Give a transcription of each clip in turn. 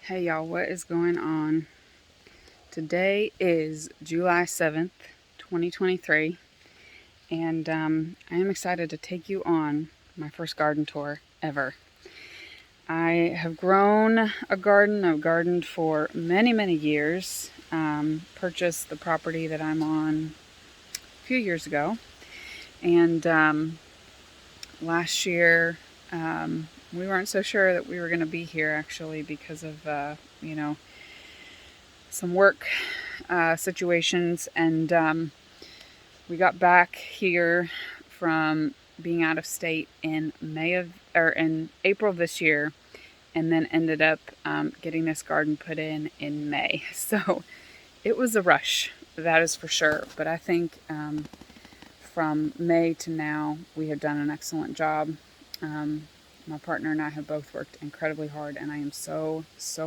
Hey y'all, what is going on? Today is July 7th, 2023, and I am excited to take you on my first garden tour ever. I have grown a garden. I've gardened for many years. Purchased the property that I'm on a few years ago, and last year we weren't so sure that we were going to be here actually because of, some work situations, and we got back here from being out of state in in April of this year, and then ended up getting this garden put in May. So it was a rush, that is for sure. But I think from May to now, we have done an excellent job. My partner and I have both worked incredibly hard, and I am so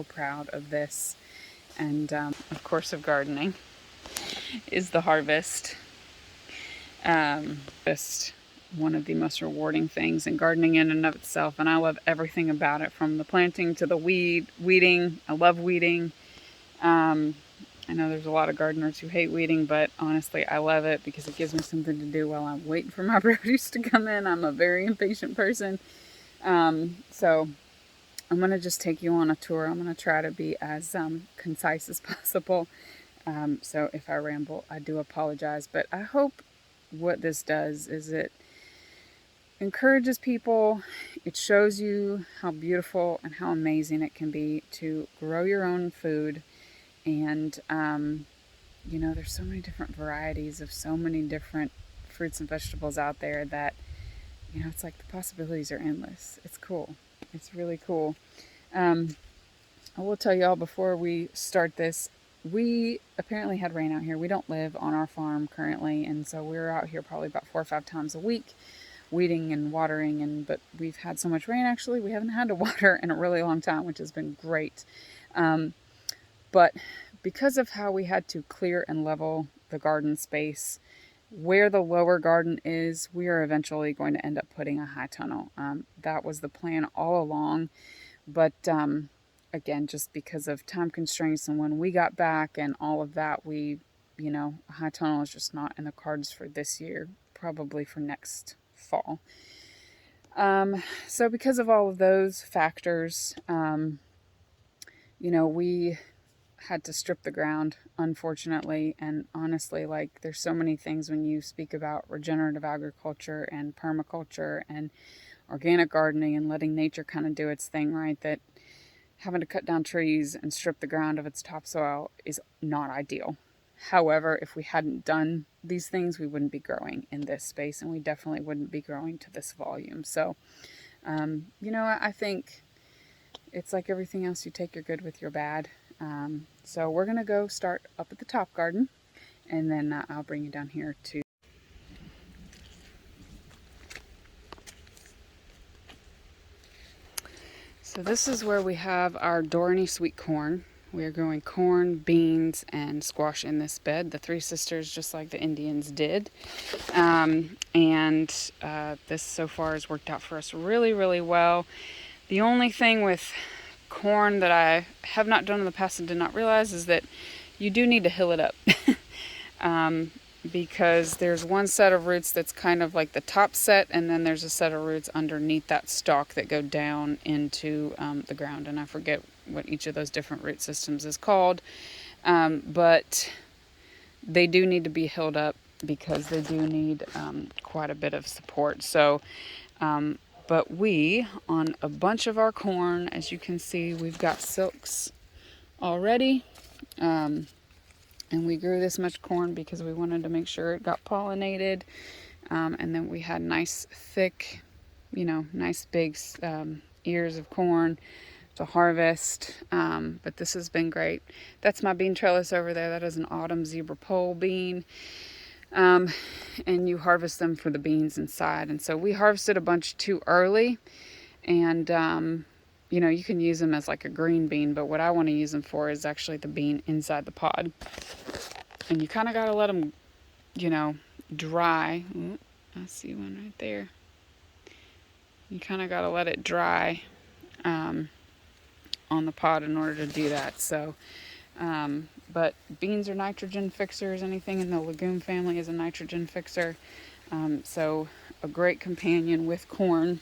proud of this. And of course, of gardening is the harvest. Just one of the most rewarding things in gardening in and of itself, and I love everything about it, from the planting to the weeding. I love weeding. I know there's a lot of gardeners who hate weeding, but honestly, I love it because it gives me something to do while I'm waiting for my produce to come in. I'm a very impatient person. So I'm going to just take you on a tour. I'm going to try to be as concise as possible. So if I ramble, I do apologize. But I hope what this does is it encourages people. It shows you how beautiful and how amazing it can be to grow your own food. And, there's so many different varieties of so many different fruits and vegetables out there that, it's like the possibilities are endless. It's cool. It's really cool. I will tell y'all before we start this, we apparently had rain out here. We don't live on our farm currently, and so we're out here probably about 4 or 5 times a week weeding and watering, but we've had so much rain actually we haven't had to water in a really long time, which has been great. But because of how we had to clear and level the garden space, where the lower garden is, we are eventually going to end up putting a high tunnel. That was the plan all along, but again, just because of time constraints and when we got back and all of that, a high tunnel is just not in the cards for this year, probably for next fall. So because of all of those factors, we had to strip the ground, unfortunately. And honestly, like, there's so many things when you speak about regenerative agriculture and permaculture and organic gardening and letting nature kind of do its thing, right, that having to cut down trees and strip the ground of its topsoil is not ideal. However, if we hadn't done these things, we wouldn't be growing in this space, and we definitely wouldn't be growing to this volume. So, I think it's like everything else. You take your good with your bad. So we're going to go start up at the top garden, and then I'll bring you down here to... So this is where we have our Dorney sweet corn. We are growing corn, beans, and squash in this bed. The Three Sisters, just like the Indians did. This so far has worked out for us really well. The only thing with corn that I have not done in the past and did not realize is that you do need to hill it up. Because there's one set of roots that's kind of like the top set, and then there's a set of roots underneath that stalk that go down into the ground, and I forget what each of those different root systems is called, but they do need to be hilled up because they do need quite a bit of support. So but we, on a bunch of our corn, as you can see, we've got silks already. And we grew this much corn because we wanted to make sure it got pollinated. And then we had nice thick, nice big ears of corn to harvest. But this has been great. That's my bean trellis over there. That is an autumn zebra pole bean. And you harvest them for the beans inside. And so we harvested a bunch too early. And, you can use them as like a green bean, but what I want to use them for is actually the bean inside the pod. And you kind of got to let them, dry. Ooh, I see one right there. You kind of got to let it dry on the pot in order to do that. So, but beans are nitrogen fixers. Anything in the legume family is a nitrogen fixer. So a great companion with corn.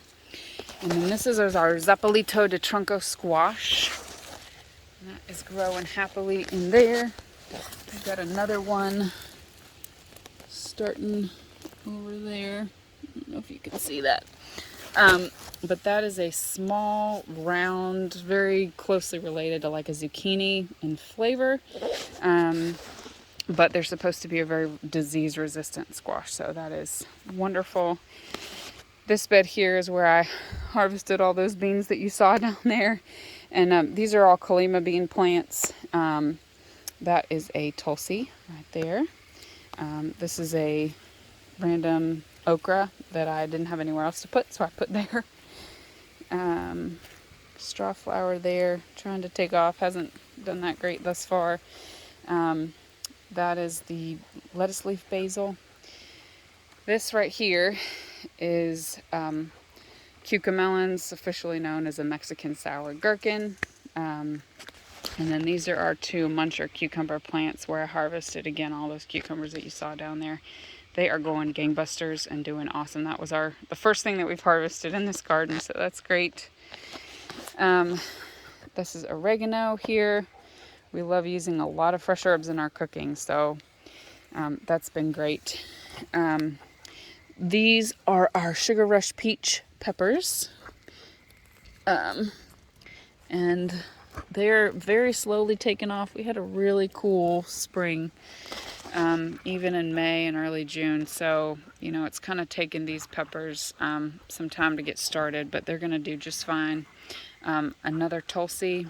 And then this is our Zapalito de Tronco squash. And that is growing happily in there. We've got another one starting over there. I don't know if you can see that. But that is a small, round, very closely related to like a zucchini in flavor. But they're supposed to be a very disease-resistant squash, so that is wonderful. This bed here is where I harvested all those beans that you saw down there. And these are all Colima bean plants. That is a Tulsi right there. This is a random okra that I didn't have anywhere else to put, so I put there. Straw flower there, trying to take off, hasn't done that great thus far. That is the lettuce leaf basil. This right here is cucamelons, officially known as a Mexican sour gherkin. And then these are our two muncher cucumber plants where I harvested, again, all those cucumbers that you saw down there. They are going gangbusters and doing awesome. That was the first thing that we've harvested in this garden, so that's great. This is oregano here. We love using a lot of fresh herbs in our cooking, so that's been great. These are our Sugar Rush peach peppers. And they're very slowly taking off. We had a really cool spring, even in May and early June. So, you know, it's kind of taken these peppers some time to get started, but they're going to do just fine. Another Tulsi.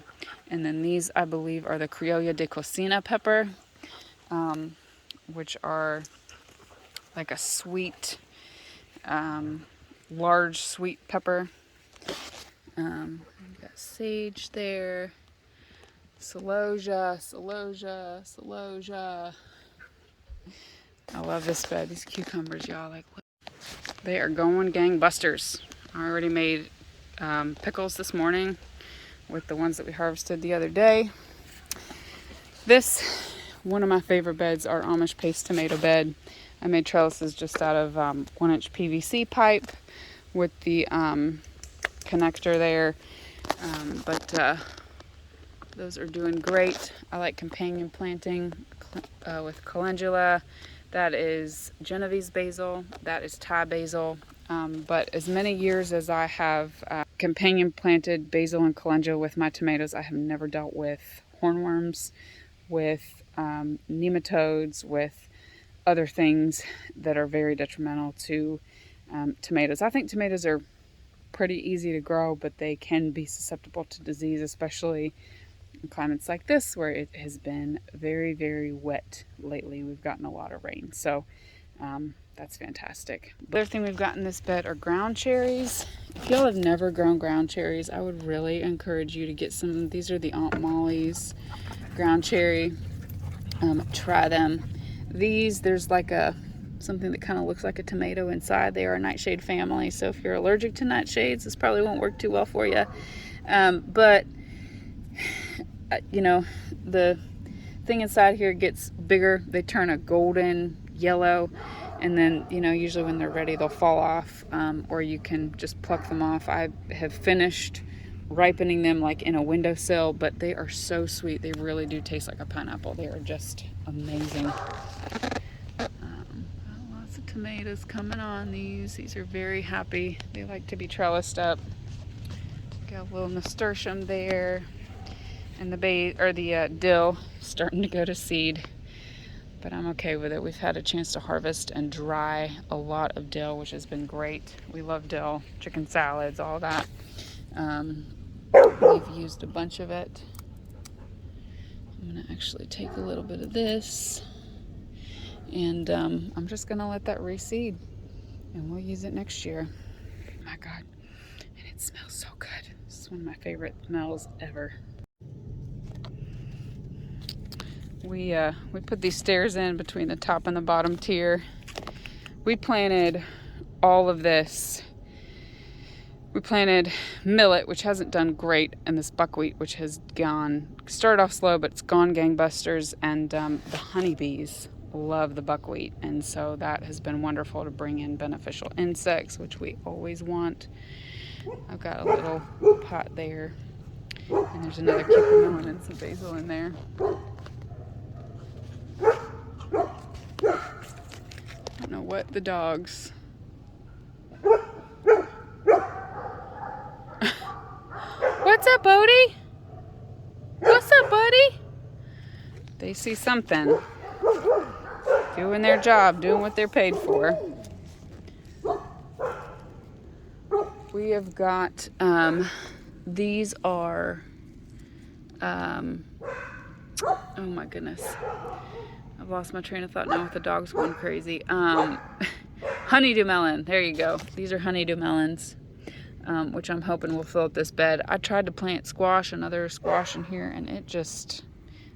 And then these, I believe, are the Criolla de Cocina pepper, which are like a sweet, large sweet pepper. We've got sage there, celosia. I love this bed. These cucumbers, y'all, like, they are going gangbusters. I already made pickles this morning with the ones that we harvested the other day. This, one of my favorite beds, our Amish paste tomato bed. I made trellises just out of 1-inch PVC pipe with the connector there. But those are doing great. I like companion planting with calendula. That is Genovese basil. That is Thai basil. But as many years as I have companion planted basil and calendula with my tomatoes, I have never dealt with hornworms, with nematodes, with other things that are very detrimental to tomatoes. I think tomatoes are pretty easy to grow, but they can be susceptible to disease, especially in climates like this where it has been very, very wet lately. We've gotten a lot of rain, so that's fantastic. The other thing we've got in this bed are ground cherries. If y'all have never grown ground cherries, I would really encourage you to get some. These are the Aunt Molly's ground cherry. Try them. These, there's like something that kind of looks like a tomato inside. They are a nightshade family, so if you're allergic to nightshades, this probably won't work too well for you. But you know, the thing inside here gets bigger. They turn a golden yellow, and then, you know, usually when they're ready, they'll fall off, or you can just pluck them off. I have finished ripening them like in a windowsill, but they are so sweet. They really do taste like a pineapple. They are just amazing. Lots of tomatoes coming on these. These are very happy. They like to be trellised up. Got a little nasturtium there, and the dill starting to go to seed, but I'm okay with it. We've had a chance to harvest and dry a lot of dill, which has been great. We love dill, chicken salads, all that. We've used a bunch of it. I'm gonna actually take a little bit of this, and I'm just gonna let that reseed, and we'll use it next year. My God, and it smells so good. This is one of my favorite smells ever. We put these stairs in between the top and the bottom tier. We planted all of this We planted millet, which hasn't done great, and this buckwheat, which has started off slow, but it's gone gangbusters. And the honeybees love the buckwheat, and so that has been wonderful to bring in beneficial insects, which we always want. I've got a little pot there, and there's another cucumber and some basil in there. I don't know what the dogs... What's up, Bodie? What's up, buddy? They see something. Doing their job, doing what they're paid for. We have got, these are, oh my goodness. I've lost my train of thought now with the dogs going crazy. Honeydew melon, there you go. These are honeydew melons. Which I'm hoping will fill up this bed. I tried to plant squash, another squash in here, and it just,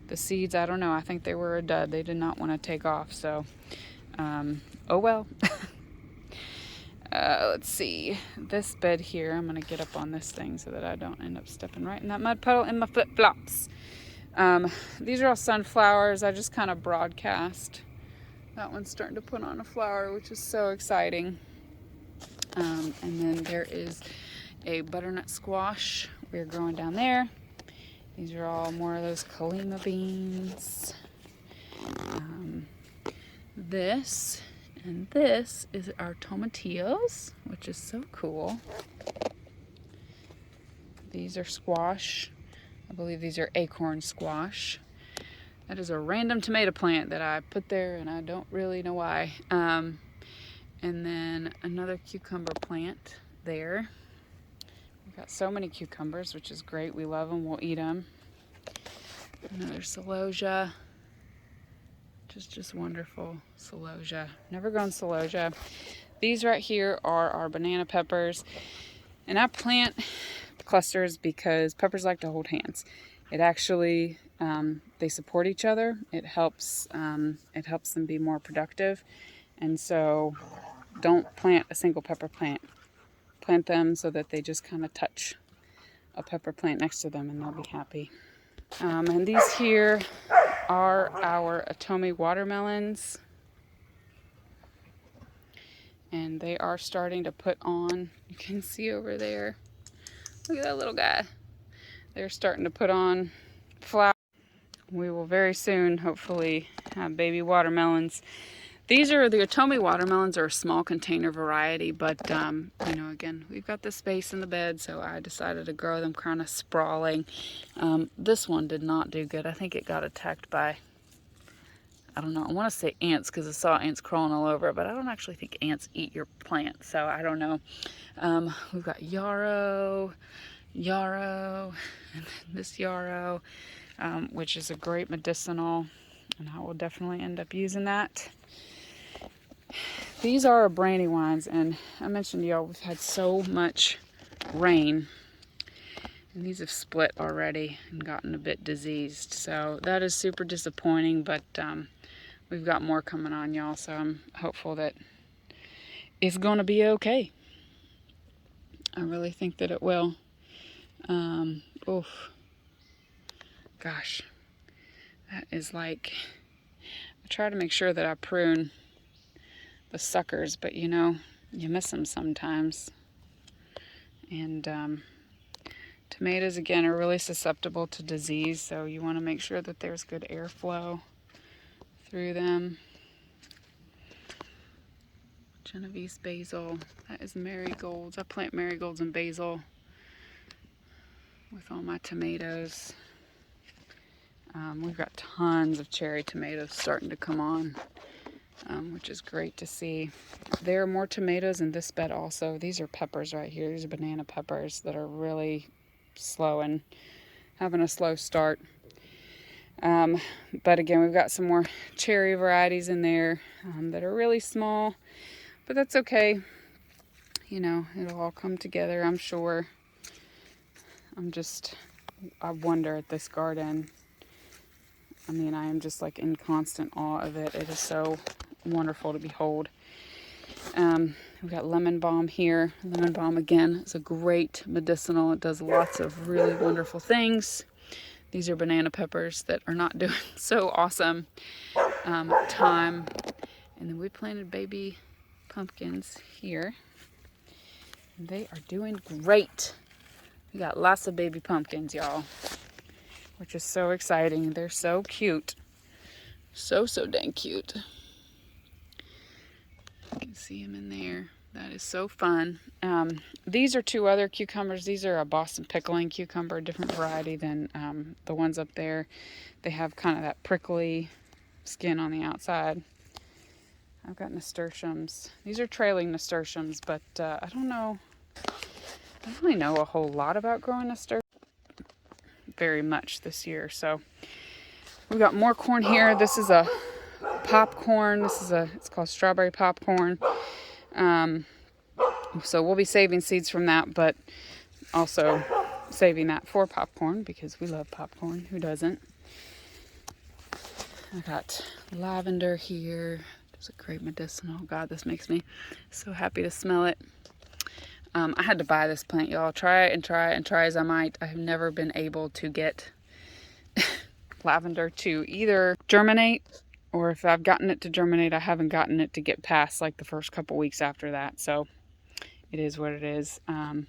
the seeds, I don't know, I think they were a dud. They did not want to take off, so, oh well. Let's see, this bed here, I'm going to get up on this thing so that I don't end up stepping right in that mud puddle in my flip-flops. These are all sunflowers. I just kind of broadcast. That one's starting to put on a flower, which is so exciting. And then there is a butternut squash we're growing down there. These are all more of those Kalima beans. This and this is our tomatillos, which is so cool. These are squash. I believe these are acorn squash. That is a random tomato plant that I put there, and I don't really know why. And then another cucumber plant there. We've got so many cucumbers, which is great. We love them. We'll eat them. Another celosia, which is just wonderful. Celosia. Never grown celosia. These right here are our banana peppers. And I plant clusters because peppers like to hold hands. It actually, they support each other. It helps them be more productive. And so don't plant a single pepper plant. Plant them so that they just kind of touch a pepper plant next to them and they'll be happy. And these here are our Atomi watermelons. And they are starting to put on, you can see over there, look at that little guy. They're starting to put on flower. We will very soon hopefully have baby watermelons. These are the Atomi watermelons, are a small container variety, but you know, again, we've got the space in the bed, so I decided to grow them kind of sprawling. This one did not do good. I think it got attacked by, I don't know, I want to say ants because I saw ants crawling all over, but I don't actually think ants eat your plant, so I don't know. We've got yarrow, and this yarrow, which is a great medicinal, and I will definitely end up using that. These are our brandywines, and I mentioned to y'all we've had so much rain, and these have split already and gotten a bit diseased, so that is super disappointing, but we've got more coming on, y'all, so I'm hopeful that it's gonna be okay. I really think that it will. Oof. Gosh, that is like, I try to make sure that I prune the suckers, but you know, you miss them sometimes. And tomatoes, again, are really susceptible to disease, so you want to make sure that there's good airflow through them. Genovese basil, that is marigolds. I plant marigolds and basil with all my tomatoes. We've got tons of cherry tomatoes starting to come on, which is great to see. There are more tomatoes in this bed also. These are peppers right here. These are banana peppers that are really slow and having a slow start. But again, we've got some more cherry varieties in there that are really small, but that's okay. You know, it'll all come together, I'm sure. I wonder at this garden. I mean, I am just like in constant awe of it. It is so wonderful to behold. We've got lemon balm here. Lemon balm, again, is a great medicinal. It does lots of really wonderful things. These are banana peppers that are not doing so awesome time. And then we planted baby pumpkins here. And they are doing great. We got lots of baby pumpkins, y'all, which is so exciting. They're so cute. So dang cute. You can see them in there. That is so fun. These are two other cucumbers. These are a Boston pickling cucumber, a different variety than the ones up there. They have kind of that prickly skin on the outside. I've got nasturtiums. These are trailing nasturtiums, but I don't know. I don't really know a whole lot about growing nasturtiums very much this year. So we've got more corn here. This is a popcorn. It's called strawberry popcorn. So we'll be saving seeds from that, but also saving that for popcorn because we love popcorn. Who doesn't? I got lavender here. It's a great medicinal. God, this makes me so happy to smell it. I had to buy this plant, y'all. Try as I might. I have never been able to get lavender to either germinate, or if I've gotten it to germinate, I haven't gotten it to get past like the first couple weeks after that. So it is what it is. And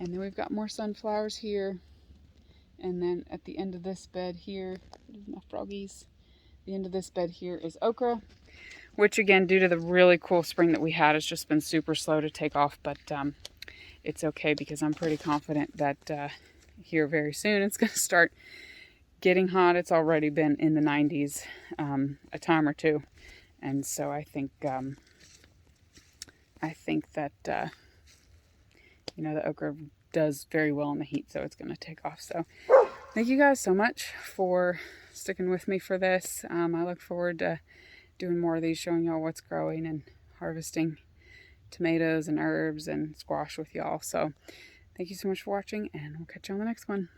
then we've got more sunflowers here. And then at the end of this bed here, my froggies, the end of this bed here is okra, which again, due to the really cool spring that we had, has just been super slow to take off. But it's okay because I'm pretty confident that here very soon it's going to start getting hot. It's already been in the 90s a time or two. And so I think that, the okra does very well in the heat, so it's going to take off. So thank you guys so much for sticking with me for this. I look forward to doing more of these, showing y'all what's growing and harvesting tomatoes and herbs and squash with y'all. So thank you so much for watching, and we'll catch you on the next one.